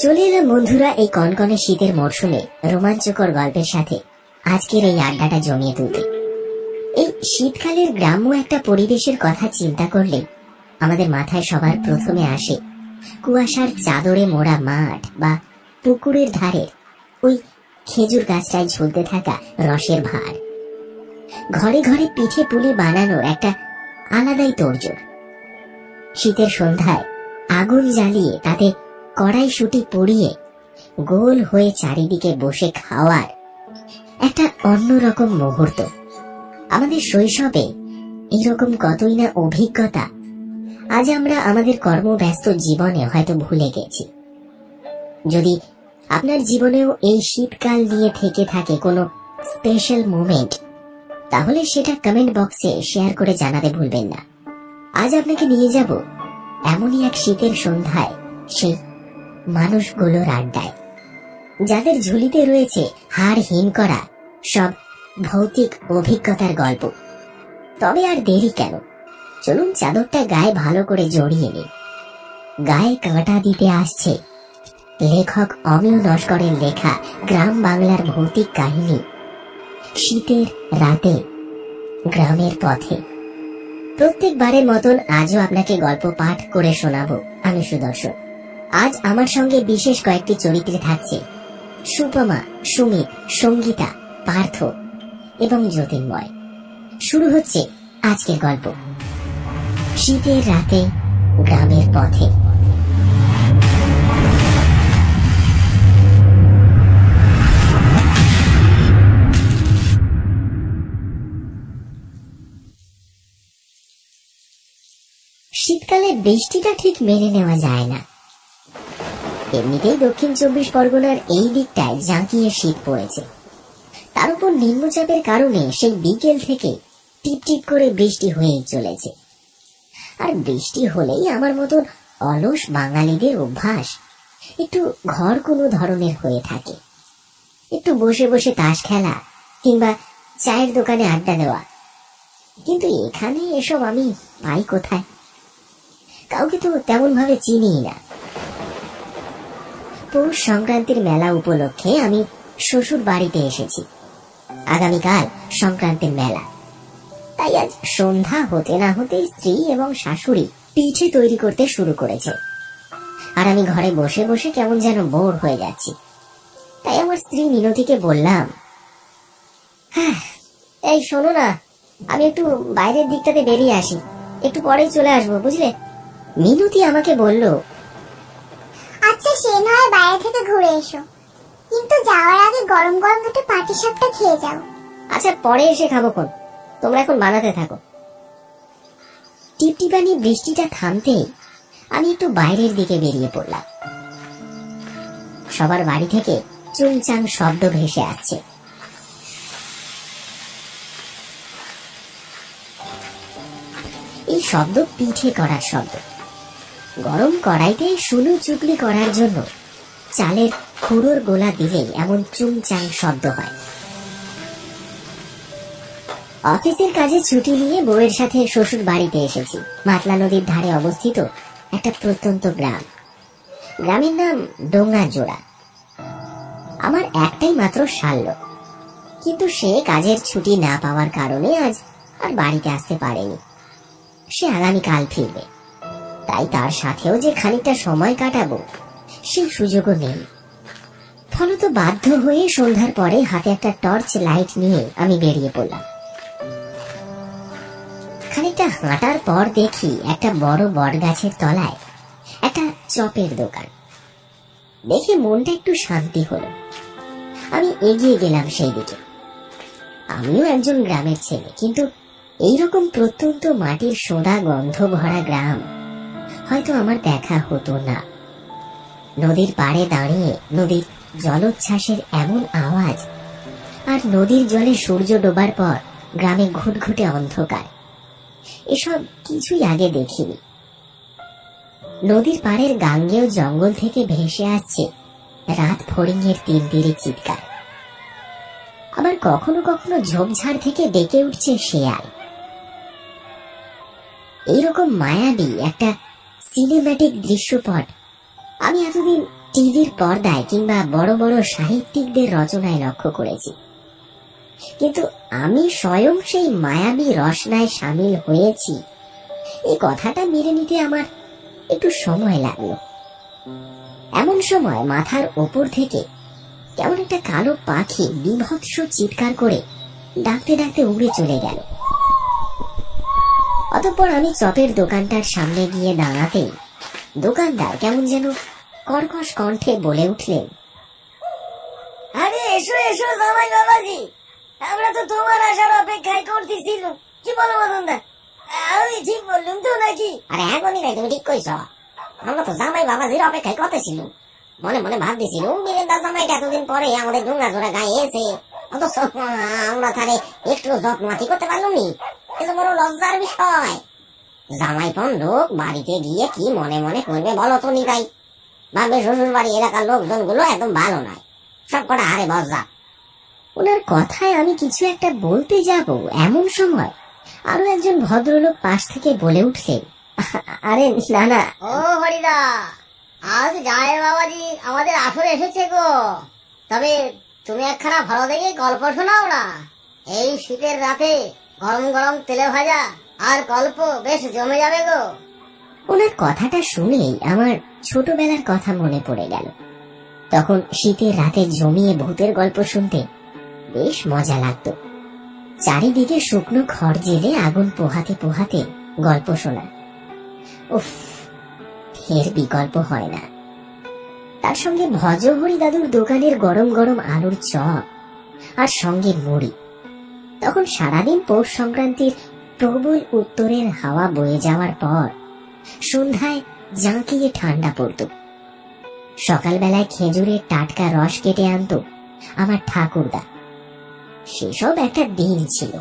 চলে এলাম বন্ধুরা এই কনকনে শীতের মরশুমে রোমাঞ্চকর গল্পের সাথে আজকের এই আড্ডাটা জমিয়ে তুলতে। এই শীতকালের গ্রাম্য একটা পরিবেশের কথা চিন্তা করলে আমাদের মাথায় সবার প্রথমে আসে কুয়াশার চাদরে মোড়া মাঠ বা পুকুরের ধারে ওই খেজুর গাছটায় ঝুলতে থাকা রসের ভার। ঘরে ঘরে পিঠে পুলি বানানোর একটা আলাদাই তোড়জোড়। শীতের সন্ধ্যায় আগুন জ্বালিয়ে তাতে কড়াইশুঁটি পুড়িয়ে গোল হয়ে চারিদিকে বসে খাওয়ার একটা অন্যরকম মুহূর্ত। আমাদের শৈশবে এইরকম কতই না অভিজ্ঞতা আজ আমরা আমাদের কর্মব্যস্ত জীবনে হয়তো ভুলে গেছি। যদি আপনার জীবনেও এই শীতকাল নিয়ে থেকে থাকে কোনো স্পেশাল মোমেন্ট, তাহলে সেটা কমেন্ট বক্সে শেয়ার করে জানাতে ভুলবেন না। আজ আপনাকে নিয়ে যাব এমনই এক শীতের সন্ধ্যায় সেই মানুষগুলোর আড্ডায়, যাদের ঝুলিতে রয়েছে হাড় হিম করা সব ভৌতিক অভিজ্ঞতার গল্প। তবে আর দেরি কেন, চলুন চাদরটা গায়ে ভালো করে জড়িয়ে নিন। গায়ে কাঁটা দিতে আসছে লেখক অমিয় নস্করের লেখা গ্রাম বাংলার ভৌতিক কাহিনী শীতের রাতে গ্রামের পথে। প্রত্যেকবারের মতন আজও আপনাকে গল্প পাঠ করে শোনাবো আমি সুদর্শন। আজ আমার সঙ্গে বিশেষ কয়েকটি চরিত্রে থাকছে সুপমা, সুমিত, সঙ্গীতা, পার্থ এবং জ্যোতির্ময়। শুরু হচ্ছে আজকের গল্প শীতের রাতে গ্রামের পথে। শীতকালে বৃষ্টিটা ঠিক মেনে নেওয়া যায় না। এমনিতেই দক্ষিণ 24 পরগনার এই দিকটায় জাঁকিয়ে শীত পড়েছে, তার উপর নিম্নচাপের কারণে সেই বিকেল থেকে টিপটিপ করে বৃষ্টি হয়েই চলেছে। আর বৃষ্টি হলেই আমার মতন অলস বাঙালিদের অভ্যাস একটু ঘর কোনো ধরনের হয়ে থাকে, একটু বসে বসে তাস খেলা কিংবা চায়ের দোকানে আড্ডা দেওয়া। কিন্তু এখানে এসব আমি পাই কোথায়? কাউকে তো তেমন ভাবে চিনি না। পৌষ সংক্রান্তির মেলা উপলক্ষে আমি শ্বশুর বাড়িতে এসেছি। আগামীকাল সংক্রান্তির মেলা, তাই আজ সন্ধ্যা হতে না হতেই স্ত্রী এবং শাশুড়ি পিঠে তৈরি করতে শুরু করেছে। আর আমি ঘরে বসে বসে কেমন যেন বোর হয়ে যাচ্ছি। তাই আমার স্ত্রী মিনতিকে বললাম, হ্যাঁ এই শোনো না, আমি একটু বাইরের দিকটাতে বেরিয়ে আসি, একটু পরেই চলে আসবো বুঝলে। মিনতি আমাকে বলল, আচ্ছা সে নয় বাইরে থেকে ঘুরে এসো, কিন্তু যাওয়ার আগে গরম গরম দুটো পাটিসাপটা খেয়ে যাও। আচ্ছা পরে এসে খাবো খন, তোমরা এখন বানাতে থাকো। টিপটিপানি বৃষ্টিটা থামতেই আমি একটু বাইরের দিকে বেরিয়ে পড়লাম। সবার বাড়ি থেকে চুংচাং শব্দ ভেসে আসছে। এই শব্দ পিঠে করার শব্দ। গরম কড়াইতে সুলু চুকলি করার জন্য চালের খুঁড়োর গোলা দিলেই এমন চুংচাং শব্দ হয়। অফিসের কাজে ছুটি নিয়ে বউয়ের সাথে শ্বশুর বাড়িতে এসেছি। মাতলা নদীর ধারে অবস্থিত একটা প্রত্যন্ত গ্রাম। গ্রামের নাম ডোঙ্গাজোড়া। আমার একটাই মাত্র শাল্য, কিন্তু সে কাজের ছুটি না পাওয়ার কারণে আজ আর বাড়িতে আসতে পারেনি। সে আগামীকাল ফিরবে, তাই তার সাথেও যে খানিকটা সময় কাটাবো সেই সুযোগও নেই। ফলত বাধ্য হয়ে সন্ধ্যার পরে হাতে একটা টর্চ লাইট নিয়ে আমি বেরিয়ে পড়লাম। খানিকটা হাঁটার পর দেখি একটা বড় বট গাছের তলায় একটা চপের দোকান। দেখে মনটা একটু শান্তি হলো। আমি এগিয়ে গেলাম সেই দিকে। আমিও একজন গ্রামের ছেলে, কিন্তু এইরকম প্রত্যন্ত মাটির সোঁদা গন্ধ ভরা গ্রাম হয়তো আমার দেখা হতো না। নদীর পাড়ে দাঁড়িয়ে নদীর জলোচ্ছ্বাসের এমন আওয়াজ, আর নদীর জলে সূর্য ডোবার পর গ্রামে ঘুটঘুটে অন্ধকার, এসব কিছুই আগে দেখিনি। নদীর পাড়ের গাঙ্গেয় জঙ্গল থেকে ভেসে আসছে রাত ফড়িংয়ের তিনতিরে চিৎকার। আবার কখনো কখনো ঝোপঝাড় থেকে ডেকে উঠছে শেয়াল। এইরকম মায়াবী একটা সিনেম্যাটিক দৃশ্যপট আমি এতদিন টিভির পর্দায় কিংবা বড় বড় সাহিত্যিকদের রচনায় লক্ষ্য করেছি, কিন্তু আমি স্বয়ং সেই মায়াবী রসনায় সামিল হয়েছি এই কথাটা মেনে নিতে আমার একটু সময় লাগলো। এমন সময় মাথার ওপর থেকে কেমন একটা কালো পাখি বিভৎস চিৎকার করে ডাকতে ডাকতে উড়ে চলে গেল। অতঃপর আমি চপের দোকানটার সামনে গিয়ে দাঁড়াতেই দোকানদার কেমন যেন কর্কশ কণ্ঠে বলে উঠলেন, আরে এসো এসো জামাই বাবাজি, আমরা তো তোমার আসার অপেক্ষায় করতেছিলাম। কি বলো মদনদা, আমি ঠিক বললুম তো নাকি? আরে এখনই নাই, তুমি ঠিক কইছ। আমরা তো জামাই বাবাজির অপেক্ষায় করতেছিল, মনে মনে ভাবতেছিল বীরেন্দার জামাইটা এতদিন পরে আমাদের ডোঙ্গা জোড়া গায়ে এসে, অথচ আমরা তারে একটু যত্নমাতি করতে পারলুম নি। এটা বড় লজ্জার বিষয়। জামাই লোক বাড়িতে গিয়ে কি মনে মনে করবে বলো তো নিতাই? ভাববে শ্বশুর বাড়ি এলাকার লোকজন গুলো একদম ভালো নয়, সব কটা হারে বজ্জা। ওনার কথায় আমি কিছু একটা বলতে যাব, এমন সময় আরো একজন ভদ্রলোক পাশ থেকে বলে উঠলেন, আরে না না। ও হরিদা, আজ জামাই বাবাজি আমাদের আসরে এসেছে গো। তবে তুমি একখানা ভালো দেখে গল্প শোনাও না। এই শীতের রাতে গরম গরম তেলে ভাজা আর গল্প বেশ জমে যাবে গো। ওনার কথাটা শুনেই আমার ছোটবেলার কথা মনে পড়ে গেল। তখন শীতের রাতে জমিয়ে ভূতের গল্প শুনতে বেশ মজা লাগতো। চারিদিকে শুকনো খড় জেলে আগুন পোহাতে পোহাতে গল্প শোনা, উফ, এর বিকল্প হয় না। তার সঙ্গে ভজহরি দাদুর দোকানের গরম গরম আলুর চপ আর সঙ্গে মুড়ি। তখন সারাদিন পৌষ সংক্রান্তির প্রবল উত্তরের হাওয়া বয়ে যাওয়ার পর সন্ধ্যায় জাঁকিয়ে ঠান্ডা পড়ত। সকালবেলায় খেজুরের টাটকা রস কেটে আনতো আমার ঠাকুরদা। সেসব একটা দিন ছিল।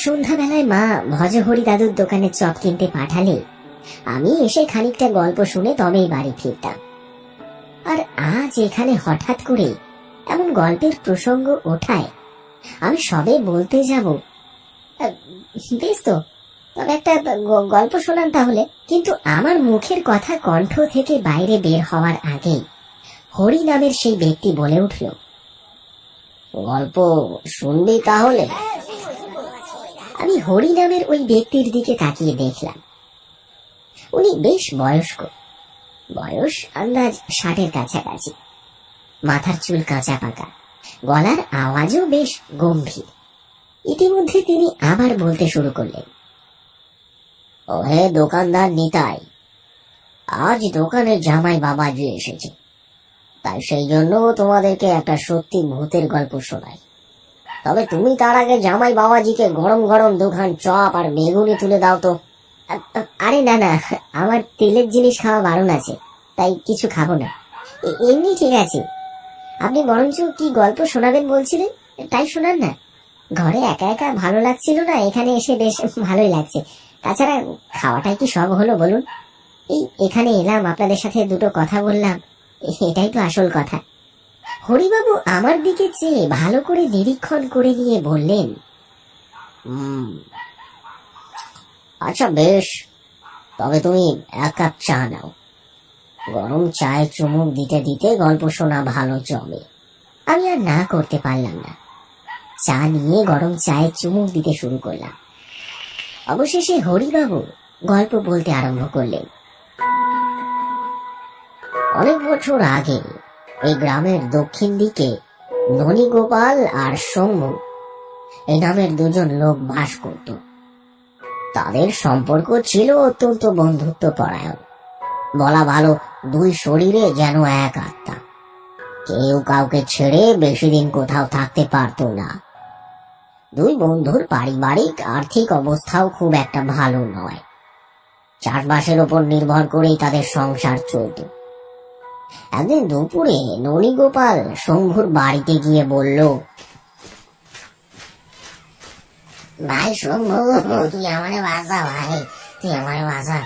সন্ধ্যাবেলায় মা ভজহরি দাদুর দোকানে চপ কিনতে পাঠালে আমি এসে খানিকটা গল্প শুনে তবেই বাড়ি ফিরতাম। আর আজ এখানে হঠাৎ করে এমন গল্পের প্রসঙ্গ ওঠায় আমি সবে বলতে যাব, বেশ তো, তবে একটা গল্প শোনান তাহলে। কিন্তু আমার মুখের কথা কণ্ঠ থেকে বাইরে বের হওয়ার আগেই হরি নামের সেই ব্যক্তি বলে উঠল, গল্প শুনবি তাহলে? আমি হরি নামের ওই ব্যক্তির দিকে তাকিয়ে দেখলাম। উনি বেশ বয়স্ক, বয়স আন্দাজ 60-এর কাছাকাছি। মাথার চুল কাঁচা পাকা, গলার আওয়াজও বেশ গম্ভীর। ইতিমধ্যে তিনি আবার বলতে শুরু করলেন, ওহে দোকানদার নিতাই, আজ দোকানে জামাই বাবাজি এসেছে, তাই সেই জন্য তোমাদেরকে একটা সত্যি ভূতের গল্প শোনাই। তবে তুমি তার আগে জামাই বাবাজিকে গরম গরম দোকান চপ আর বেগুনি তুলে দাও তো। আরে না না, আমার তেলের জিনিস খাওয়া বারণ আছে, তাই কিছু খাবো না। এমনি ঠিক আছে। আপনি বরঞ্চ কি গল্প শোনাবেন বলছিলেন, তাই শোনান না। ঘরে একা একা ভালো লাগছিল না, এখানে এসে বেশ ভালোই লাগছে। তাছাড়া খাওয়াটাই কি সব হলো বলুন? এই এখানে এলাম, আপনাদের সাথে দুটো কথা বললাম, এটাই তো আসল কথা। হরিবাবু আমার দিকে চেয়ে ভালো করে নিরীক্ষণ করে নিয়ে বললেন, আচ্ছা বেশ, তবে তুমি 1 কাপ চা নাও। গরম চায়ে চুমুক দিতে দিতে গল্প শোনা ভালো জমে। আমি আর না করতে পারলাম না, চা নিয়ে গরম চায়ে চুমুক দিতে শুরু করলাম। অবশেষে হরিবাবু গল্প বলতে আরম্ভ করলেন। অনেক বছর আগে এই গ্রামের দক্ষিণ দিকে ননীগোপাল আর শম্ভু এই নামের দুজন লোক বাস করত। তাদের সম্পর্ক ছিল অত্যন্ত বন্ধুত্ব পরায়ণ। বলা ভালো, দুই শরীরে যেন এক আত্মা। কেউ কাউকে ছেড়ে বেশি দিন কোথাও থাকতে পারত না। দুই বন্ধুর পারিবারিক আর্থিক অবস্থাও খুব একটা ভালো নয়। চাষবাসের উপর নির্ভর করেই তাদের সংসার চলত। একদিন দুপুরে ননীগোপাল শম্ভুর বাড়িতে গিয়ে বলল, ভাই শম্ভু, তুই আমারে বাঁচা, ভাই তুই আমারে বাঁচা।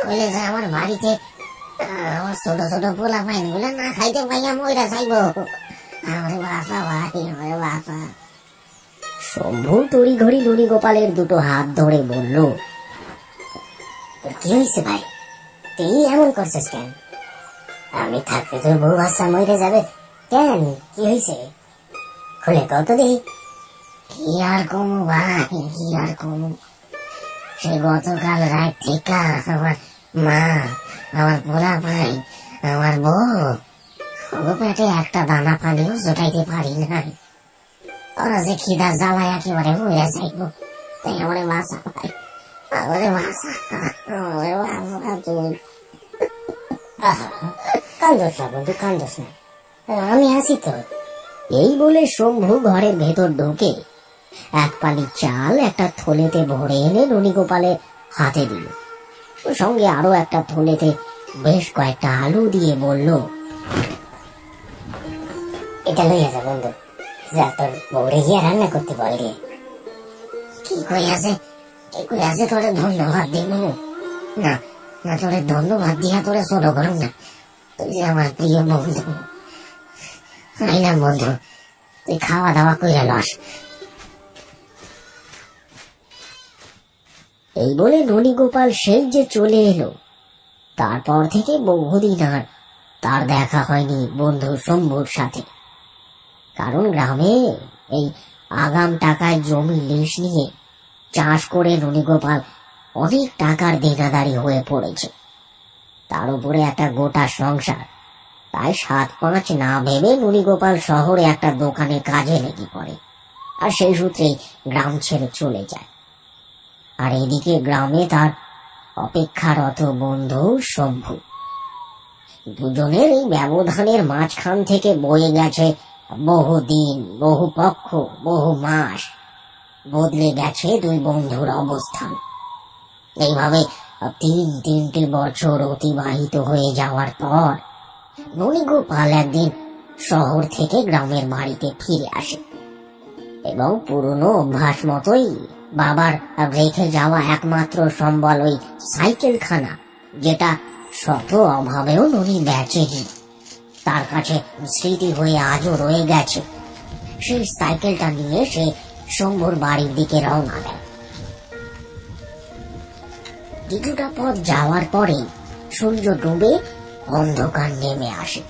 কইলে যে আমার বাড়িতে আমার ছোট ছোট পোলা পাইন গুলো না খাইতে পাইয়া মইরা যাইব। আমারে বাঁচা ভাই, আমারে বাঁচা। শম্ভু তড়ি ঘড়ি ননীগোপালের দুটো হাত ধরে বলল, কি হয়েছে ভাই, তুই এমন করছিস কেন? আমি থাকতে তোর বউ বাচ্চা মরে যাবে কেন? কি হয়েছে? খুলে কত দেখি। কি আর কমু ভাই, কি আর কমু? সে গতকাল রাত থেকে আমার মা, আমার পোলা ভাই, আমার বউ পেটে একটা দানা পানিও জোটাইতে পারি নাই। ওরা যে খিদা জ্বালায় একেবারে মরে যাইব। তাই আমারে বাঁচা ভাই, আমারে বাঁচা, আমারে বাঁচা তুমি। কান্দোস না বন্ধু, কান্দোস না, আমি আছি তো। এই বলে শম্ভু ঘরের ভেতর ঢুকে এক পালি চাল একটা থলেতে ভরে এনে ননীগোপালের হাতে দিল। সঙ্গে আরো একটা থলেতে বেশ কয়েকটা আলু দিয়ে বলল, এটা লইয়া যা বন্ধু, যা তোর বউরে গিয়া রান্না করতে বল গে। কি কই আছে, কি কই আছে তোরে ধন্যবাদ দিব না? না তোরে ধন্যবাদ দিয়া তোরে ছোট করুন না, তুই যে আমার প্রিয় বন্ধু। আইলাম বন্ধু, তুই খাওয়া দাওয়া কইরা লস। এই বলে ননীগোপাল সেই যে চলে এলো। তারপর থেকে বহুদিন আর তার দেখা হয়নি বন্ধু শম্ভুর সাথে। কারণ গ্রামে এই আগাম টাকায় জমি লিজ নিয়ে চাষ করে ননীগোপাল অনেক টাকার দেনাদারি হয়ে পড়েছে। তার উপরে একটা গোটা সংসার। তাই 7-5 না ভেবে ননীগোপাল শহরে একটা দোকানে কাজে লেগে পড়ে, আর সেই সূত্রেই গ্রাম ছেড়ে চলে যায়। আর এদিকে গ্রামে তার অপেক্ষারত বন্ধু শম্ভু। দুজনের এই ব্যবধানের মাঝখান থেকে বয়ে গেছে বহু দিন, বহু পক্ষ, বহু মাস। বদলে গেছে দুই বন্ধুর অবস্থান। এইভাবে 3 বছর অতিবাহিত হয়ে যাওয়ার পর ননীগোপাল একদিন শহর থেকে গ্রামের বাড়িতে ফিরে আসে এবং পুরনো অভ্যাস মতোই বাবার রেখে যাওয়া একমাত্র সম্বল ওই সাইকেলখানা, যেটা শত অভাবেও ননী বেচেনি, তার কাছে স্মৃতি হয়ে আজও রয়ে গেছে, সেই সাইকেলটা নিয়ে সে শম্ভুর বাড়ির দিকে রওনা দেয়। কিছুটা পথ যাওয়ার পরে সূর্য ডুবে অন্ধকার নেমে আসে।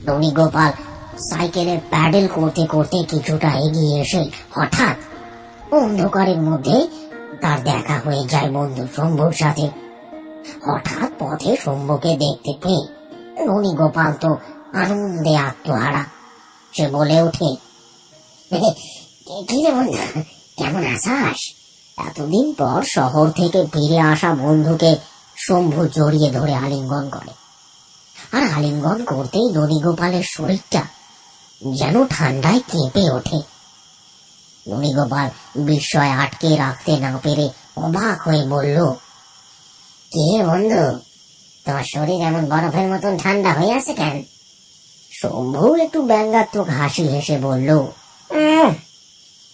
ননীগোপাল সাইকেলের প্যাডেল করতে করতে কিছুটা এগিয়ে এসে হঠাৎ অন্ধকারের মধ্যে তার দেখা হয়ে যায় বন্ধু শম্ভুর সাথে। হঠাৎ পথে শম্ভুকে দেখতে পেয়ে ননীগোপাল তো আনন্দে আত্মহারা। সে বলে ওঠে, কি রে বন্ধু, কেমন আছিস? এতদিন পর শহর থেকে ফিরে আসা বন্ধুকে শম্ভু জড়িয়ে ধরে আলিঙ্গন করে। আর আলিঙ্গন করতেই ননীগোপালের শরীরটা যেন ঠান্ডায় কেঁপে ওঠে। ননীগোপাল বিস্ময় আটকে রাখতে না পেরে অবাক হয়ে বলল, কে বন্ধু, তোমার শরীর এমন বরফের মতন ঠান্ডা হয়ে আছে কেন? শম্ভু একটু ব্যঙ্গাত্মক হাসি হেসে বলল,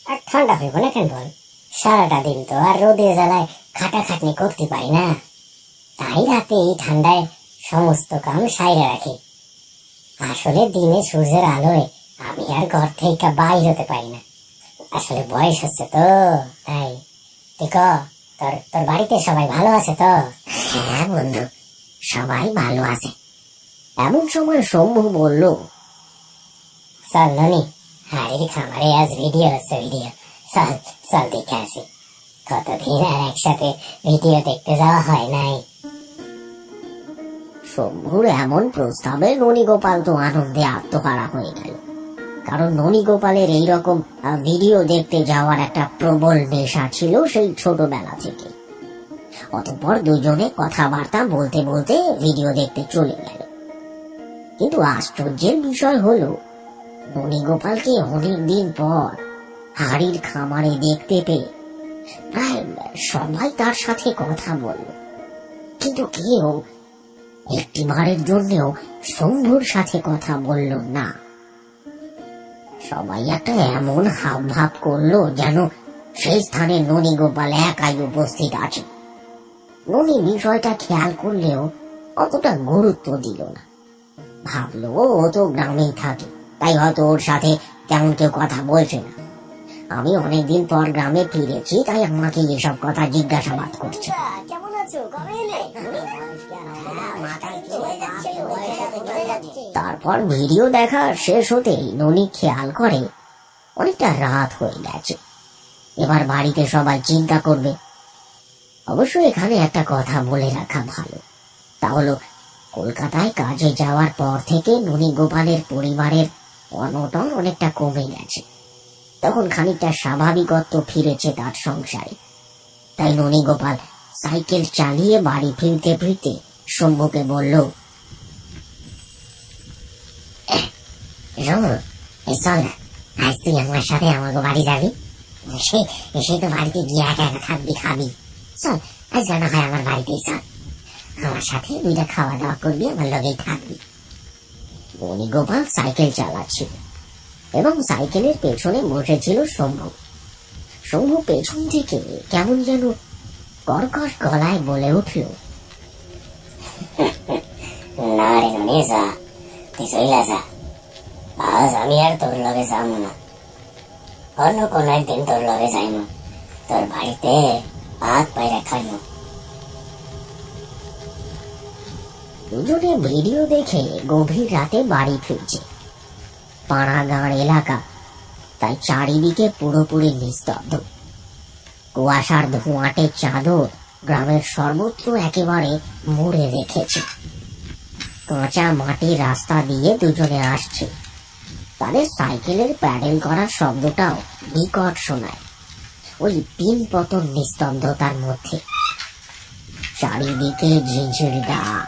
আর ঠান্ডা হইব না কেন বল? সারাটা দিন তো আর রোদে জ্বালায় খাটাখাটনি করতে পারি না, তাই রাতে এই ঠান্ডায় সমস্ত কাম সাইরে রাখি। আসলে দিনে সূর্যের আলোয় আমি আর ঘর থেকে বাইর হতে পারি না। আসলে বয়স হচ্ছে তো, তাই। ঠিক, তোর বাড়িতে সবাই ভালো আছে তো? হ্যাঁ বন্ধু, সবাই ভালো আছে। এমন সময় শম্ভু বলল, চল ননি, হাড়ির খামারে আজ ভিডিও হচ্ছে, ভিডিও। চল চল দেখে আসি, কতদিন আর একসাথে ভিডিও দেখতে যাওয়া হয় নাই। শম্ভুর এমন প্রস্তাবে ননীগোপাল তো আনন্দে আত্মহারা হয়ে গেল। কারণ ননীগোপালের এইরকম ভিডিও দেখতে যাওয়ার একটা প্রবল নেশা ছিল সেই ছোটবেলা থেকে। অতঃপর দুজনে কথাবার্তা বলতে বলতে ভিডিও দেখতে চলে গেল। কিন্তু আশ্চর্যের বিষয় হলো, ননীগোপালকে অনেকদিন পর হাড়ির খামারে দেখতে পেয়ে প্রায় সবাই তার সাথে কথা বলল, কিন্তু কেউ একটিবারের জন্যও শম্ভুর সাথে কথা বলল না। সবাই একটা এমন হাব ভাব করলো যেন সেই স্থানে ননীগোপাল একাই উপস্থিত আছে। ননী বিষয়টা খেয়াল করলেও অতটা গুরুত্ব দিল না। ভাবলো ও তো গ্রামেই থাকে, তাই হয়তো ওর সাথে তেমন কেউ কথা বলছে না। আমি অনেকদিন পর গ্রামে ফিরেছি, তাই আমাকে এসব কথা জিজ্ঞাসাবাদ করছে। কেমন আছো? কবে এলে? মাথায় কি হয়ে যাচ্ছিল? তারপর ভিডিও দেখা শেষ হতেই ননি খেয়াল করে অনেকটা রাত হয়ে গেছে। এবার বাড়িতে সবাই চিন্তা করবে। অবশ্য এখানে একটা কথা বলে রাখা ভালো, তা হলো কলকাতায় কাজে যাওয়ার পর থেকে ননি গোপালের পরিবারের অনটন অনেকটা কমে গেছে। তখন খানিকটা স্বাভাবিকত্ব ফিরেছে তার সংসারে। তাই ননি গোপাল সাইকেল চালিয়ে বাড়ি ফিরতে ফিরতে শম্ভুকে বলল, চল না, আজ তুই আমার সাথে আমাকে বাড়ি যাবি। সে তো বাড়িতে গিয়ে একা একা থাকবি, খাবি। চল আজ জানা হয় আমার বাড়িতেই চল, আমার সাথে দুইটা খাওয়া দাওয়া করবি, আমার লগেই থাকবি। ননি গোপাল সাইকেল চালাচ্ছিল এবং সাইকেলের পেছনে বসেছিল শম্ভু। শম্ভু পেছন থেকে কেমন যেন কর্কশ গলায় বলে উঠল, না রে ননি, যা, তুই চইলা যা। আজ আমি আর তোর লগে যাবো না, অন্য কোন একদিন তোর লগে যাইব, তোর বাড়িতে ভাত পাইরা খাইব। দুজনে ভিডিও দেখে গভীর রাতে বাড়ি ফিরছে। পাড়াগাঁড় এলাকা, তাই চারিদিকে পুরোপুরি নিস্তব্ধ। কুয়াশার ধোঁয়াটে চাদর গ্রামের সর্বত্র একেবারে মুড়ে রেখেছে। কাঁচা মাটির রাস্তা দিয়ে দুজনে আসছে। তাদের সাইকেলের প্যাডেল করার শব্দটাও বিকট শোনায় ওই পিন পতন নিস্তব্ধতার মধ্যে। চারিদিকে ঝিঝির ডাক,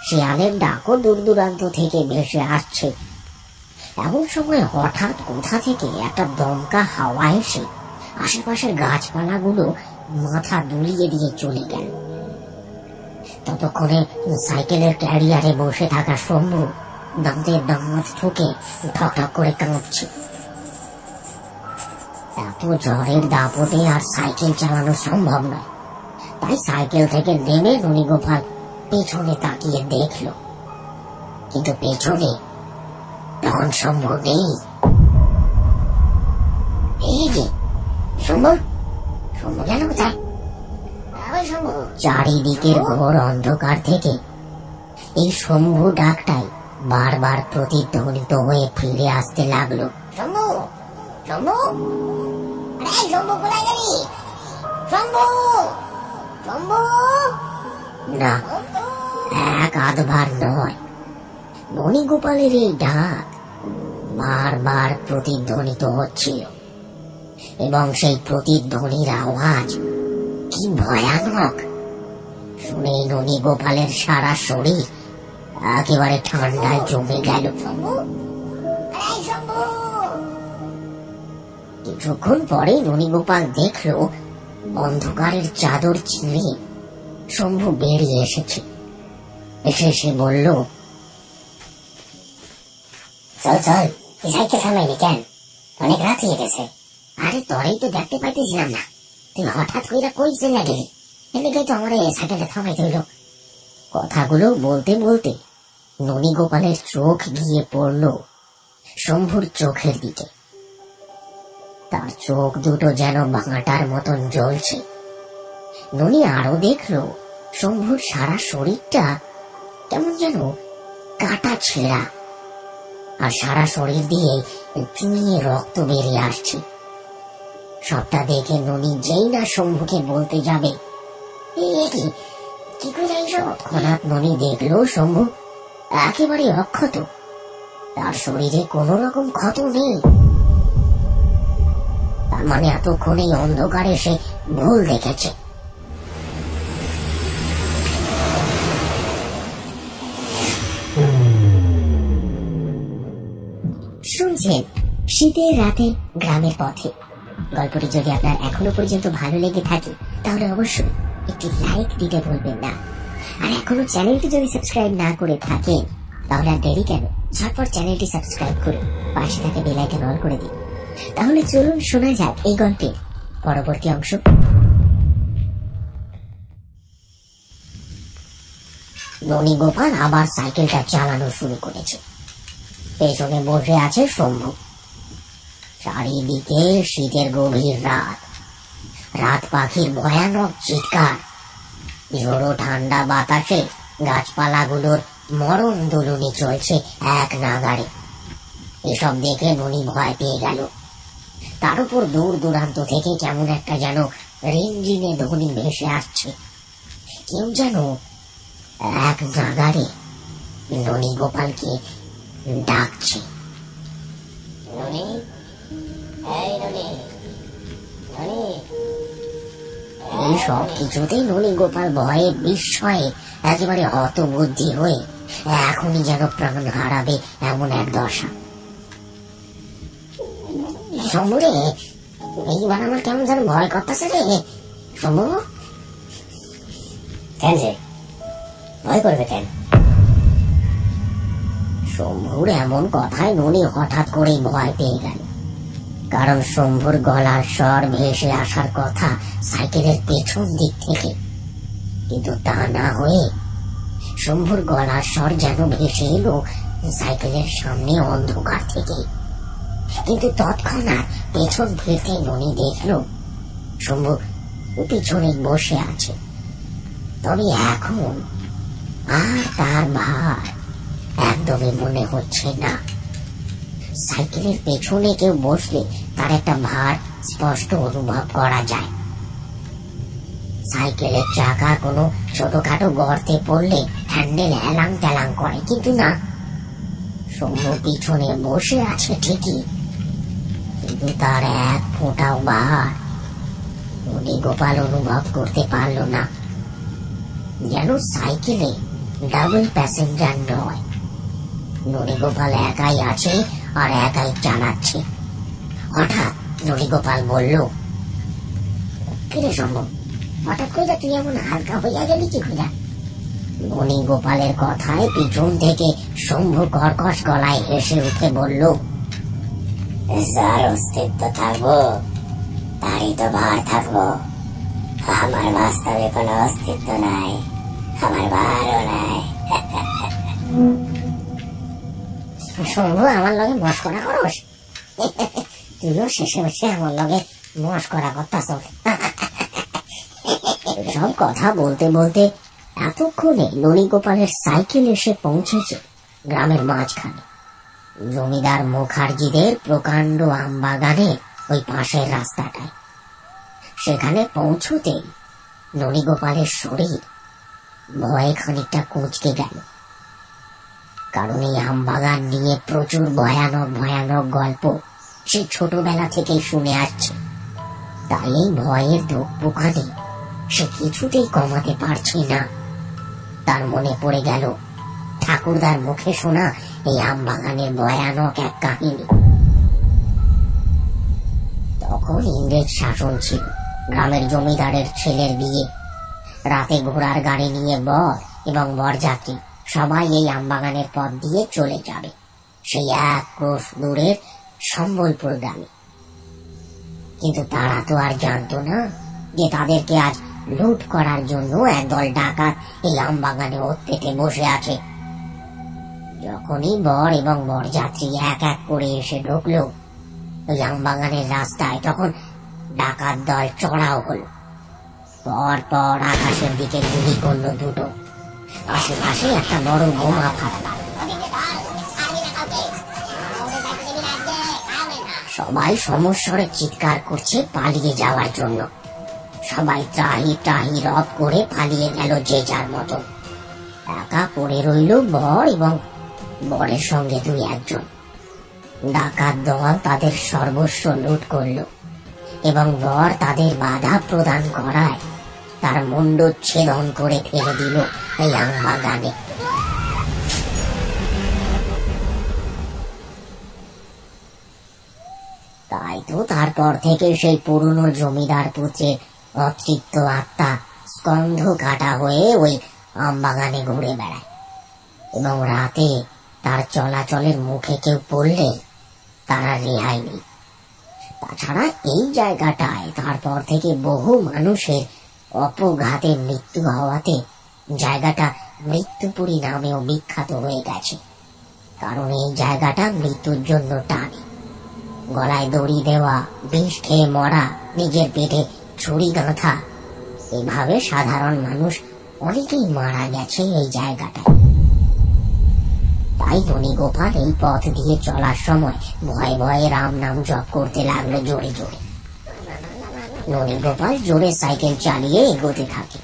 শিয়ালের ডাকও দূর দূরান্ত থেকে ভেসে আসছে। এমন সময় হঠাৎ কোথা থেকে একটা দমকা হাওয়া এসে আশেপাশের গাছপালাগুলো মাথা দুলিয়ে দিয়ে চলে গেল। ততক্ষণে সাইকেলের ক্যারিয়ারে বসে থাকা শম্ভু দাঁতে দাঁত ঠুকে ঠকঠক করে কাঁপছে। এত ঝড়ের দাপটে আর সাইকেল চালানো সম্ভব নয়। তাই সাইকেল থেকে নেমে ননি গোপাল পেছনে তাকিয়ে দেখল, কিন্তু পেছনে তখন শম্ভু নেই। শম্ভু গেল কোথায়? চারিদিকের ঘোর অন্ধকার থেকে এই শম্ভু ডাকটাই বারবার প্রতিধ্বনিত হয়ে ফিরে আসতে লাগলো। শম্ভু, শম্ভু, শম্ভু কোথায় গেলি? শম্ভু, শম্ভু। না, এক আধবার নয়, ননি গোপালের এই ডাক বারবার প্রতিধ্বনিত হচ্ছিল এবং সেই প্রতিধ্বনির আওয়াজ কি ভয়ানক! শুনেই ননি গোপালের সারা শরীর একেবারে ঠান্ডায় জমে গেল। কিছুক্ষণ পরে ননি গোপাল দেখল অন্ধকারের চাদর ছিঁড়ে শম্ভু বেরিয়ে এসেছে। এসে সে বলল, চল চল, তুই সাইকেল থামাইনি কেন? অনেক রাত হয়ে গেছে। আরে তোরেই তো দেখতে পাইতেছিলাম না, তুই হঠাৎ কইরা কই চলে গেলি, এদিকে তো আমার সাইকেলটা থামাইতে হইল। কথাগুলো বলতে বলতে ননি গোপালের চোখ গিয়ে পড়ল শম্ভুর চোখের দিকে। তার চোখ দুটো যেন ভাঙাটার মতন জ্বলছে। ননি আরো দেখল শম্ভুর সারা শরীরটা কেমন যেন কাটা ছেঁড়া, আর সারা শরীর দিয়ে চুইয়ে রক্ত বেরিয়ে আসছে। সবটা দেখে ননি যেই না শম্ভুকে বলতে যাবে, কি করে এইসব, তৎক্ষণাৎ ননি দেখল শম্ভু একেবারে অক্ষত, তার শরীরে কোন রকম ক্ষত নেই। তার মানে এতক্ষণ এই অন্ধকারে সে ভুল দেখেছে। শুনছেন শীতের রাতে গ্রামের পথে। গল্পটি যদি আপনার এখনো পর্যন্ত ভালো লেগে থাকে তাহলে অবশ্যই একটি লাইক দিতে ভুলবেন না। আর এখনো চ্যানেলটি যদি সাবস্ক্রাইব না করে থাকেন তাহলে আর দেরি কেন, ঝটপট চ্যানেলটি সাবস্ক্রাইব করে পাশে থাকা বেল আইকন অন করে দিন। তাহলে চলুন শোনা যাক এই গল্পের পরবর্তী অংশ। ননি গোপাল আবার সাইকেলটা চালানো শুরু করেছে। পেছনে বসে আছে শম্ভু। চারিদিকে শীতের গভীর রাত, রাত পাখির ভয়ানক চিৎকার, ঝোড়ো ঠান্ডা বাতাসে গাছপালাগুলোর মরণ দুলুনি চলছে এক নাগাড়ে। এসব দেখে ননি ভয় পেয়ে গেল। তার উপর দূর দূরান্ত থেকে কেমন একটা যেন রিমঝিমে ধ্বনি ভেসে আসছে। কেউ যেন এক নাগাড়ে ননি গোপালকে ডাকছে। ননি, এই ননি, ননি। এই সব কিছুতেই ননি গোপাল ভয়ে বিস্ময়ে একেবারে হতবুদ্ধি হয়ে এখনই যেন প্রাণ হারাবে এমন এক দশা। শম্ভু রে, এইবার আমার কেমন যেন ভয় করতেছে রে। শম্ভু, কেন রে, ভয় করবে কেন? শম্ভুর এমন কথায় ননি হঠাৎ করেই ভয় পেয়ে গেল। কারণ শম্ভুর গলার স্বর ভেসে আসার কথা সাইকেলের পেছন দিক থেকে, কিন্তু তা না হয়ে শম্ভুর গলার স্বর যেন ভেসে এলো সাইকেলের সামনে অন্ধকার থেকে। কিন্তু তৎক্ষণাৎ পেছন ফিরতে ননি দেখল শম্ভু পিছনে বসে আছে। তবে এখন আর তার ভার একদমই মনে হচ্ছে না। সাইকেলের পেছনে কেউ বসলে তার একটা ভার স্পষ্ট অনুভব করা যায়। সাইকেলের চাকা কোনো ছোটখাটো গর্তে পড়লে হ্যান্ডেল এলাং তেলাং করে, কিন্তু না, শম্ভু পিছনে বসে আছে ঠিকই, কিন্তু তার এক ফোঁটাও ভার ননি গোপাল অনুভব করতে পারল না। যেন সাইকেলে ডাবল প্যাসেঞ্জার নয়, ননি গোপাল একাই আছে আর একাই চালাচ্ছে। হঠাৎ ননি গোপাল বলল, কিরে শম্ভু, হঠাৎ করে তুই এমন হালকা হইয়া গেলি কি করে? ননি গোপালের কথায় পিছন থেকে শম্ভু কর্কশ গলায় হেসে উঠে বলল, যার অস্তিত্ব থাকবো তারই তো ভার থাকবো। আমার বাস্তবে কোনো অস্তিত্ব নাই, আমার ভারও নাই। শম্ভু, আমার লগে মস্করা করস? তুইও শেষে বসে আমার লগে মস্করা করতাস। সব কথা বলতে বলতে এতক্ষণে ননি গোপালের সাইকেল এসে পৌঁছেছে গ্রামের মাঝখানে, জমিদার মুখার্জিদের প্রকাণ্ড আমবাগানে ওই পাশের রাস্তাটায়। সেখানে পৌঁছতেই ননি গোপালের শরীর ভয়ে খানিকটা কুঁচকে গেল। কারণ এই আমবাগান নিয়ে প্রচুর ভয়ানক ভয়ানক গল্প সে ছোটবেলা থেকেই শুনে আসছে। তাই এই ভয়ের ধুকপুকানি সে কিছুতেই কমাতে পারছে না। তার মনে পড়ে গেল ঠাকুরদার মুখে শোনা এই আমবাগানের ভয়ানক এক কাহিনী। তখন ইংরেজ শাসন ছিল, গ্রামের জমিদারের ছেলের বিয়ে। রাতে ঘোড়ার গাড়ি নিয়ে বর এবং বরযাত্রী সবাই এই আমবাগানের পথ দিয়ে চলে যাবে সেই এক ক্রোশ দূরের সম্বলপুর গ্রামে। কিন্তু তারা তো আর জানতো না যে তাদেরকে আজ লুট করার জন্য একদল ডাকাত এই আমবাগানে ওত পেতে বসে আছে। যখনই বর এবং বরযাত্রী এক এক করে এসে ঢুকলো ওই আমবাগানের রাস্তায়, তখন ডাকাত দল চড়াও হলো। পর পর আকাশের দিকে গুলি করলো দুটো। আশেপাশে একটা বড় বোমা ফাটল। সবাই সমস্বরে চিৎকার করছে পালিয়ে যাওয়ার জন্য। সবাই ত্রাহি ত্রাহি রব করে পালিয়ে গেল যে যার মতো। একা পড়ে রইল বর এবং বরের সঙ্গে দুই একজন। ডাকাত দল তাদের সর্বস্ব লুট করল এবং বর তাদের বাধা প্রদান করায় তার মুণ্ডচ্ছেদন করে ফেলে দিল এই আমবাগানে। তাই তো তারপর থেকে সেই পুরনো জমিদার পুত্রের অতৃপ্ত আত্মা স্কন্ধ কাটা হয়ে ওই আমবাগানে ঘুরে বেড়ায় এবং রাতে তার চলাচলের মুখে কেউ পড়লে তারা রেহাই নেই। তাছাড়া এই জায়গাটায় তারপর থেকে বহু মানুষের অপঘাতে মৃত্যু হওয়াতে জায়গাটা মৃত্যুপুরী নামেও বিখ্যাত হয়ে গেছে। কারণ এই জায়গাটা মৃত্যুর জন্য টানে। গলায় দড়ি দেওয়া, বিষ খেয়ে মরা, নিজের পেটে ছুরি গাঁথা, এভাবে সাধারণ মানুষ অনেকেই মারা গেছে এই জায়গাটায়। তাই ননী গোপাল এই পথ দিয়ে চলার সময় ভয়ে ভয়ে রাম নাম জপ করতে লাগলো জোরে জোরে। ননী গোপাল জোরে সাইকেল চালিয়ে এগোতে থাকে,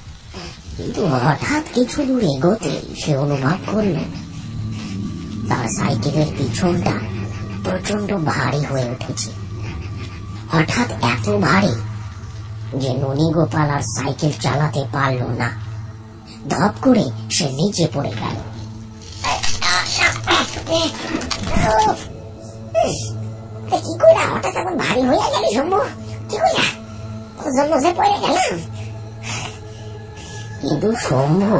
কিন্তু হঠাৎ কিছু দূর এগোতে সে অনুভব করল তার সাইকেলের পিছনটা প্রচন্ড ভারী হয়ে উঠেছে। হঠাৎ এত ভারী যে ননী গোপাল আর সাইকেল চালাতে পারল না। ধপ করে সে নিচে পড়ে গেল। কি কইরা হঠাৎ এমন ভারী হইয়া গেলি শম্ভু? কি কইরা জন্মে পড়ে গেলাম? কিন্তু শম্ভু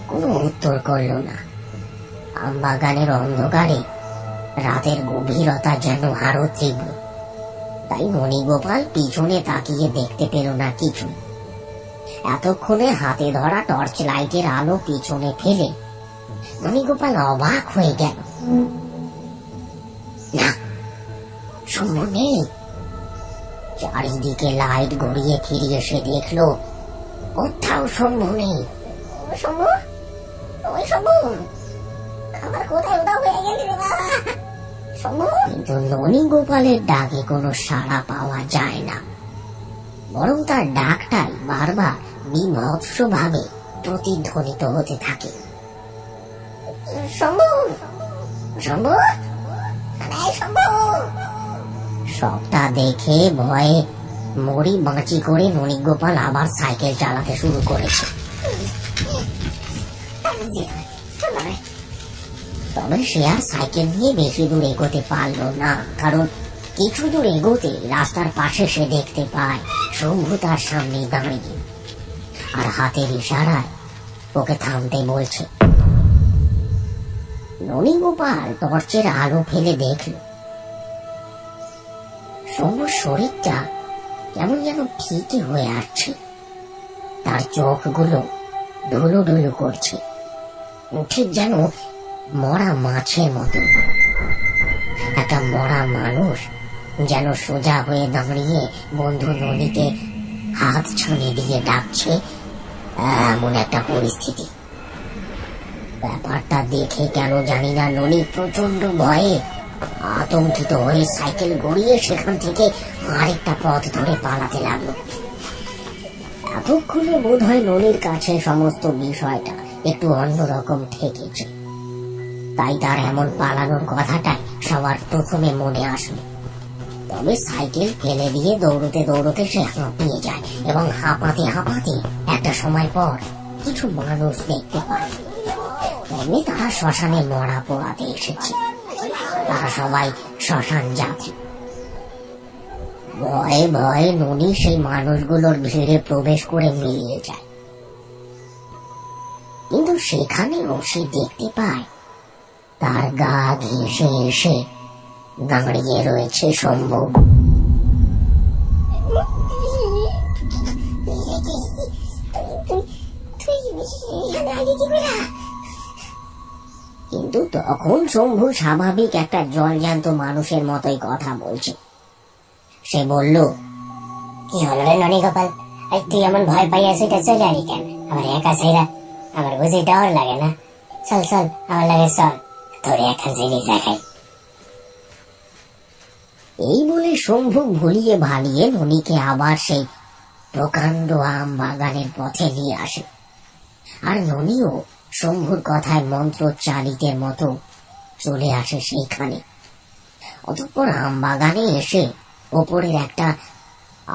কোনো উত্তর করল না। আমবাগানের অন্ধকারে রাতের গভীরতা যেন আরো তীব্র, তাই ননী গোপাল পিছনে তাকিয়ে দেখতে পেল না কিছু। এতক্ষণে হাতে ধরা টর্চ লাইটের আলো পিছনে ফেলে ননী গোপাল অবাক হয়ে গেল। না, শম্ভু নেই। চারিদিকে লাইট গড়িয়ে ফিরিয়ে সে দেখলো কোথাও শম্ভু নেই। শম্ভু, ওই শম্ভু, আমার কোথায় উধাও হয়ে গেলি রে বাবা শম্ভু? কিন্তু ননী গোপালের ডাকে কোনো সাড়া পাওয়া যায় না, বরং তার ডাকটাই বারবার বিভৎস ভাবে প্রতিধ্বনিত হতে থাকে। শম্ভু, শম্ভু, শম্ভু। সবটা দেখে ভয়ে মরি বাঁচি করে ননী গোপাল আবার সাইকেল চালাতে শুরু করেছে। তবে সে আর সাইকেল নিয়ে বেশি দূর এগোতে পারলো না, কারণ কিছু দূর এগোতে রাস্তার পাশে সে দেখতে পায় শম্ভু তার সামনে দাঁড়িয়ে আর হাতের ইশারায় ওকে থামতে বলছে। ননী গোপাল টর্চের আলো ফেলে দেখল শম্ভুর শরীরটা কেমন যেন ফিকে হয়ে আসছে। তার চোখগুলো ঢুলু ঢুলু করছে, ঠিক যেন মরা মাছের মতো। একটা মরা মানুষ যেন সোজা হয়ে দাঁড়িয়ে বন্ধু ননীকে হাত ছুঁড়ে দিয়ে ডাকছে, এমন একটা পরিস্থিতি। ব্যাপারটা দেখে কেন জানি না ননী প্রচন্ড ভয়ে আতঙ্কিত হয়ে সাইকেল গড়িয়ে সেখান থেকে আরেকটা পথ ধরে পালাতে লাগলো। এতক্ষণে বোধ হয় ননীর কাছে সমস্ত বিষয়টা একটু অন্যরকম ঠেকেছে, তাই তার এমন পালানোর কথাটাই সবার প্রথমে মনে আসলো। তবে সাইকেল ফেলে দিয়ে দৌড়তে দৌড়তে সে হাঁপিয়ে যায় এবং হাঁপাতে হাঁপাতে একটা সময় পর কিছু মানুষ দেখতে পায়। তবে তারা শ্মশানে মরা পোড়াতে এসেছে। তারা সবাই শ্মশান যাত্রী। ভয়ে ভয়ে ননী সেই মানুষগুলোর ভিড়ে প্রবেশ করে মিলিয়ে যায়, কিন্তু সেখানেও সে দেখতে পায় তার গা ঘেঁষে এসে দাঁড়িয়ে রয়েছে শম্ভু। কিন্তু তখন শম্ভু স্বাভাবিক একটা জলজ্যান্ত মানুষের মতোই কথা বলছে। সে বলল, কি হলো রে ননী গোপাল? তুই এমন ভয় পাইয়া সেটা চলে আলি কেন? আমার একা ছেড়া আমার বুঝি ডর লাগে না? চল চল আমার লাগে চল, তোর একটা জিনিস দেখাই। এই বলে শম্ভু ভুলিয়ে ভালিয়ে ননীকে আবার সেই প্রকাণ্ড আম বাগানের পথে নিয়ে আসে। আর ননীও শম্ভুর কথায় মন্ত্রোচ্চারিতের মতো চলে আসে সেইখানে। অতঃপর আম বাগানে এসে ওপরের একটা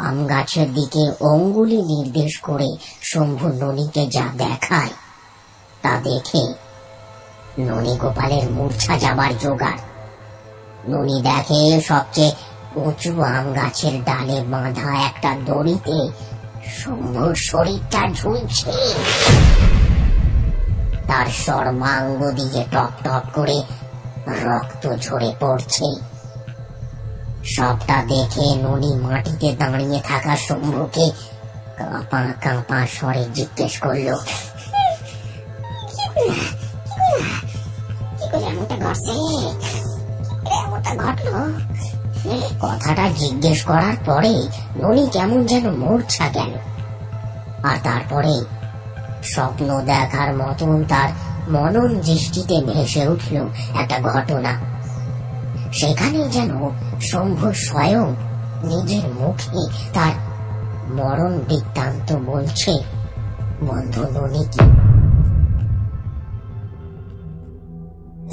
আম গাছের দিকে অঙ্গুলি নির্দেশ করে শম্ভু ননীকে যা দেখায় তা দেখে ননী গোপালের মূর্ছা যাবার জোগাড়। ননী দেখে সবচেয়ে উঁচু আম গাছের ডালে বাঁধা একটা দড়িতে শম্ভুর শরীরটা ঝুলছে। তার সর্বাঙ্গ দিয়ে টপ টপ করে রক্ত ঝরে পড়ছে। সবটা দেখে ননী মাটিতে দাঁড়িয়ে থাকা শম্ভুকে কাঁপা কাঁপা স্বরে জিজ্ঞেস করল, কথাটা জিজ্ঞেস করার পরে ননী কেমন যেন মূর্ছা গেল। আর তারপরে স্বপ্ন দেখার মতন তার মনন দৃষ্টিতে ভেসে উঠল একটা ঘটনা। সেখানে যেন শম্ভু স্বয়ং নিজের মুখে তার মরণ বৃত্তান্ত বলছে বন্ধু ননিকে।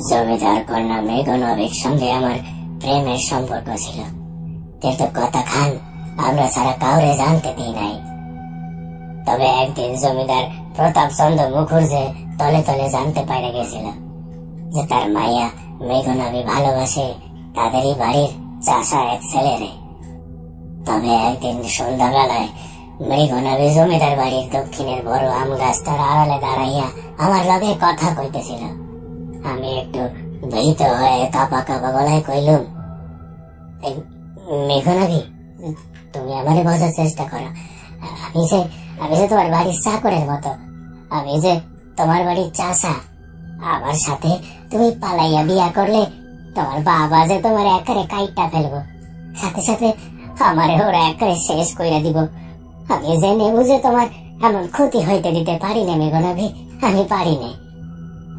জমিদার কন্যা মৃগনবীর সঙ্গে আমার প্রেমের সম্পর্ক ছিল, কিন্তু কথা খান আমরা সারা কাউরে জানতে দিই নাই। তবে একদিন জমিদার প্রতাপ চন্দ্র মুখুর্জে তলে তলে জানতে পারে গেছিল যে তার মাইয়া মৃগনবী ভালোবাসে তাদেরই বাড়ির চাষা এক ছেলেরে। তবে একদিন সন্ধ্যাবেলায় মৃগনবী জমিদার বাড়ির দক্ষিণের বড় আম গাছটার আড়ালে দাঁড়াইয়া আমার লগে কথা কইতেছিল। আমি একটু ভীত হয়ে কাপা কাপা গলায় কইলুম, মেঘনাবি, তুমি আমারে বোঝার চেষ্টা করো। আমি যে তোমার বাড়ির চাকরের মতো, আমি যে তোমার বাড়ির চাষা। আমার সাথে তুমি পালাইয়া বিয়া করলে তোমার বাবা যে তোমার একারে কাইটা ফেলবো, সাথে সাথে আমারে ওরা একারে শেষ কইরা দিব। আমি জেনে বুঝে তোমার এমন ক্ষতি হইতে দিতে পারি না মেঘনাবি, আমি পারি না।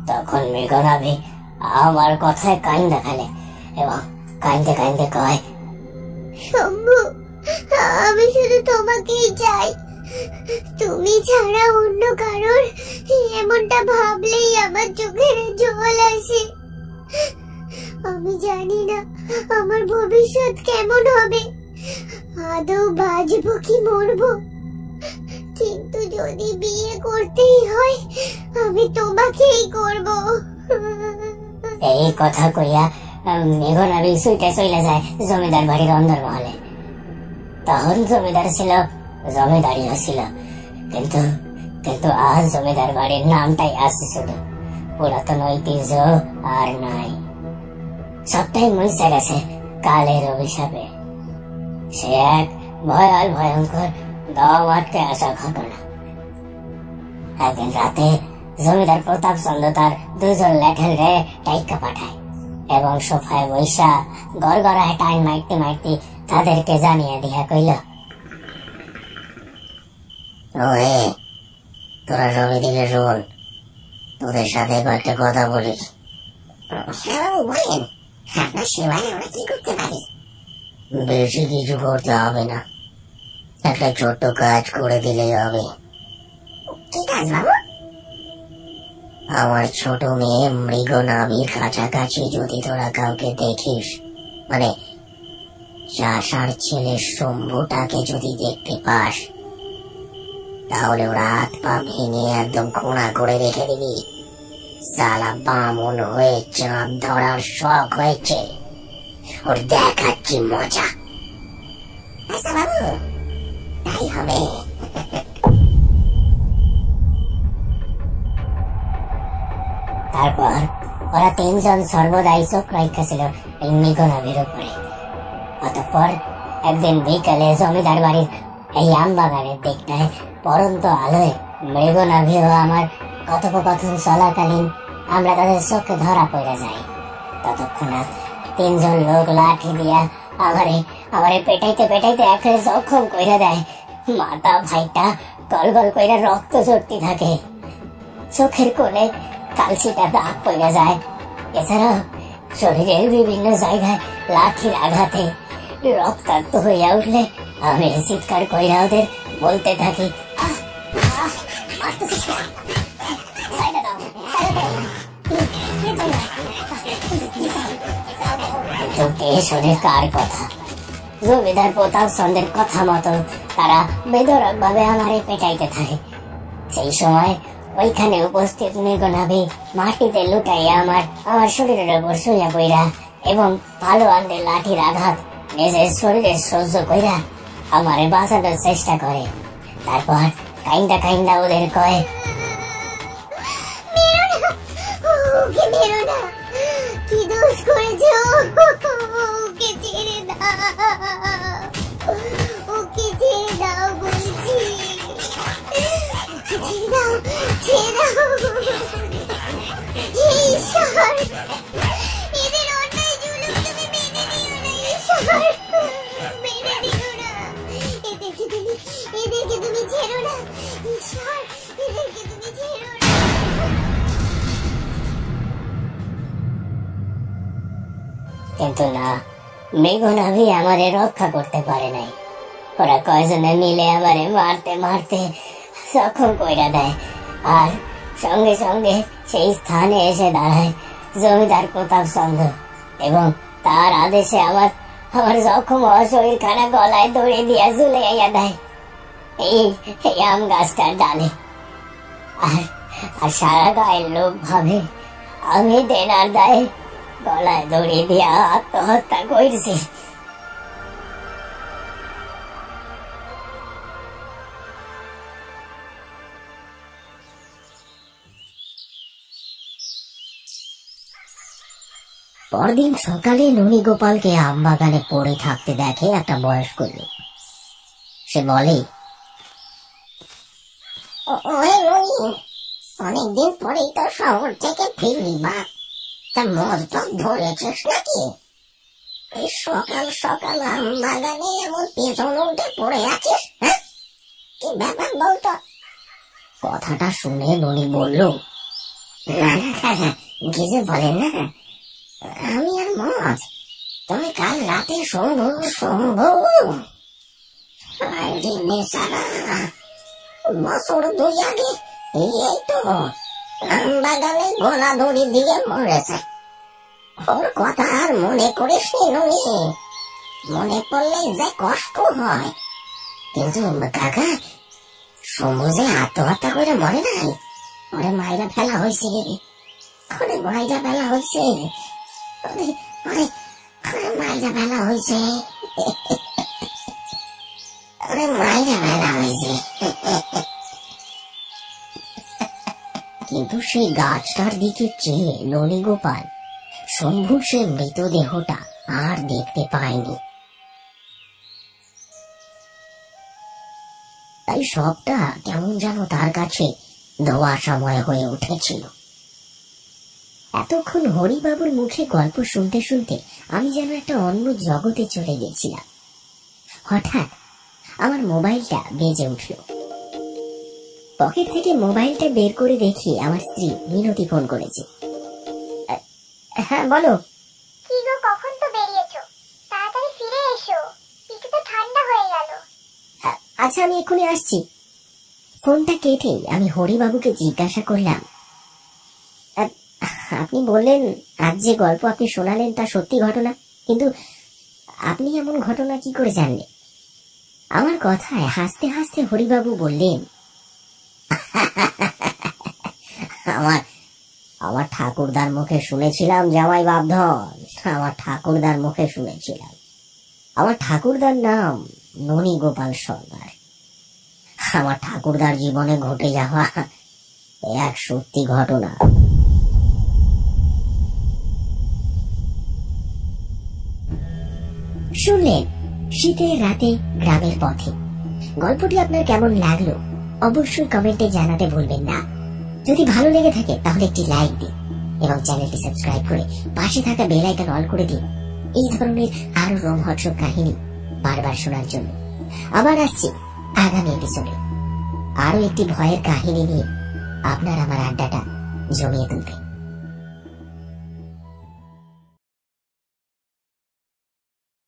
তখন মৃগনাভি আমার কথায় কান্দা ফেলে এবং কান্দতে কান্দতে কয়, শম্ভু, আমি শুধু তোমাকেই চাই। তুমি ছাড়া অন্য কারোর এমনটা ভাবলেই আমার চোখের জল আসে। আমি জানি না আমার ভবিষ্যৎ কেমন হবে, আদৌ বাঁচবো কি মরবো, কিন্তু যদি বিয়ে করতেই হয় আমি তোমাকেই করব। এই কথা কইয়া মেঘনাভি সুইটে চলে যায় জমিদার বাড়ির অন্দরমহলে। তখন জমিদার ছিল, জমিদারিও ছিল, কিন্তু কিন্তু আজ জমিদার বাড়ির নামটাই আছে শুধু, পুরাতন ঐতিহ্য আর নাই। সবটাই মুছে গেছে কালের অভিশাপে। সে এক ভয়াল ভয়ঙ্কর দম আটকে আসা ঘটনা। একদিন রাতে জমিদার প্রতাপ চন্দ্র তার দুজন লেঠেল রে টাইকা পাঠায় এবং সোফায় বৈশা গড়গড়ায় টাইম মাইতে মাইতে তাদেরকে জানিয়ে দিয়া কইল, ওহে, তোরা সবাই দিকে শোন, তোদের সাথে কয়েকটা কথা বলি। বেশি কিছু করতে হবে না, একটা ছোট্ট কাজ করে দিলেই হবে। কি কাজ বাবু? আমার ছোট মেয়ে মৃগনাভির কাছাকাছি যদি তোরা কাউকে দেখিস, মানে চাষার ছেলে শম্ভুটাকে যদি দেখতে পাস, তাহলে ওরা হাত পা ভেঙে একদম খোঁড়া করে রেখে দিবি। সালা বামন হয়ে চাঁদ ধরার শখ হয়েছে, ওর দেখাচ্ছি মজা। আচ্ছা বাবু, তাই হবে। তারপর ওরা তিনজন সর্বদাই চোখ রাখছিল এই মৃগনাভির উপরে। অতঃপর একদিন বিকালে জমিদার বাড়ির এই আম বাগানের দিকটায় পরন্ত আলোয় মৃগনাভি ও আমার কথোপকথন চলাকালীন আমরা তাদের চোখে ধরা পড়ে যাই। ততক্ষণাৎ তিনজন লোক লাঠি দিয়া আমারে পেটাইতে পেটাইতে একেবারে জখম কইরা দেয়। মাথা ভাইটা গল গল কইরা রক্ত ঝরতে থাকে, চোখের কোণে কালচিটা দাগ পড়ে যায়। এছাড়াও শরীরের বিভিন্ন জায়গায় লাঠির আঘাতে রক্তাক্ত হইয়া উঠলে আমি চিৎকার কইরা ওদের বলতে থাকি, কার কথা? জমিদার প্রতাপ চন্দ্রের কথা মতো তারা বেদরক ভাবে আমারে পেটাইতে থাকে। সেই সময় ওইখানে উপস্থিত মৃগনাভি মাটিতে লুটাইয়া আমার শরীরের উপর শুইয়া পইরা এবং ভালো আন্দের লাঠির আঘাত নিজের শরীরে সহ্য কইরা আমারে বাঁচানোর চেষ্টা করে। তারপর কাইন্দা কাইন্দা ওদের কয়, ওকে মেরো না, কি দোষ করেছে, ওকে ছেড়ে দাও, ওকে ছেড়ে দাও বলছি, ছেড়ে দাও, ছেড়ে দাও। ঈশ্বর, এদের অন্যায় জুলুম তুমি মেনে নিও না, ঈশ্বর মেনে নিও না, এদেরকে তুমি ছেড়ো না, ঈশ্বর এদেরকে তুমি ছেড়ো না। কিন্তু না, মৃগনাভি আমারে রক্ষা করতে পারে নাই। ওরা কয়জনে মিলে আমারে মারতে মারতে জখম কইরা দেয়, আর সঙ্গে সঙ্গে সেই স্থানে এসে দাঁড়ায় জমিদার প্রতাপ চন্দ্র, এবং তার আদেশে আমার আমার জখম হওয়া শরীরখানা গলায় দড়ি দিয়া ঝুলাইয়া দেয় এই আম গাছটার ডালে। আর আর সারা গায়ের লোক ভাবে আমি দেনার দায়ে গলায় দড়ি দিয়া আত্মহত্যা করছি। পরদিন সকালে ননী গোপালকে আম বাগানে পড়ে থাকতে দেখে একটা বয়স্ক লোক। সে বলে, ওই ননি, অনেকদিন পরেই তো শহর থেকে ফিরলি বা, তা মদ টক ধরেছিস নাকি? এই সকাল সকাল আম বাগানে এমন পেছন উল্টে পড়ে আছিস, হ্যাঁ? কি ব্যাপার বলতো? কথাটা শুনে ননী বলল, না না, কিছু বলেন না, আমি আর মদ, তবে কাল রাতে শম্ভু শম্ভু বছর 2 আগে এই তো আম বাগানে গলা দড়ি দিয়ে মরেছে। ওর কথা আর মনে করিস নি, মনে পড়লে যে কষ্ট হয়। কিন্তু কাকা, শম্ভু যে আত্মহত্যা করে মরে নাই, ওরে মাইরা ফেলা হয়েছে, ওরে মাইরা ফেলা হয়েছে, ওরে মাইরা ফেলা হয়েছে, ওরে মাইরা ফেলা হয়েছে। কিন্তু সেই গাছটার দিকে চেয়ে ননী গোপাল শম্ভুর সে মৃতদেহটা আর দেখতে পায়নি। তাই সবটা কেমন যেন তার কাছে ধোঁয়াশাময় হয়ে উঠেছিল। এতক্ষণ হরিবাবুর মুখে গল্প শুনতে শুনতে আমি যেন একটা অন্য জগতে চলে গেছিলাম। হঠাৎ আমার মোবাইলটা বেজে উঠল। পকেট থেকে মোবাইলটা বের করে দেখি আমার স্ত্রী মিনতি ফোন করেছে। হ্যাঁ বলো। কি গো, কখন তো বেরিয়েছো? তাড়াতাড়ি ফিরে এসো, পিঠে তো ঠান্ডা হয়ে গেল। আচ্ছা, আমি এক্ষুনি আসছি। ফোনটা কেটে আমি হরিবাবুকে জিজ্ঞাসা করলাম, আপনি বললেন আজ যে গল্প আপনি শোনালেন তা সত্যি ঘটনা, কিন্তু আপনি এমন ঘটনা কি করে জানলেন? আমার কথায় হাসতে হাসতে হরিবাবু বললেন, আমার ঠাকুরদার মুখে শুনেছিলাম জামাই বাপধন, আমার ঠাকুরদার মুখে শুনেছিলাম। আমার ঠাকুরদার নাম ননী গোপাল সর্দার। আমার ঠাকুরদার জীবনে ঘটে যাওয়া এক সত্যি ঘটনা। শুনলেন শীতের রাতে গ্রামের পথে। গল্পটি আপনার কেমন লাগলো অবশ্যই কমেন্টে জানাতে ভুলবেন না। যদি ভালো লেগে থাকে তাহলে একটি লাইক দিন এবং চ্যানেলটি সাবস্ক্রাইব করে পাশে থাকা বেল আইকন অল করে দিন এই ধরনের আরো রোমহর্ষক কাহিনী বারবার শোনার জন্য। আবার আসছি আগামী এপিসোডে আরো একটি ভয়ের কাহিনী নিয়ে আপনার আমার আড্ডাটা জমিয়ে তুলতে।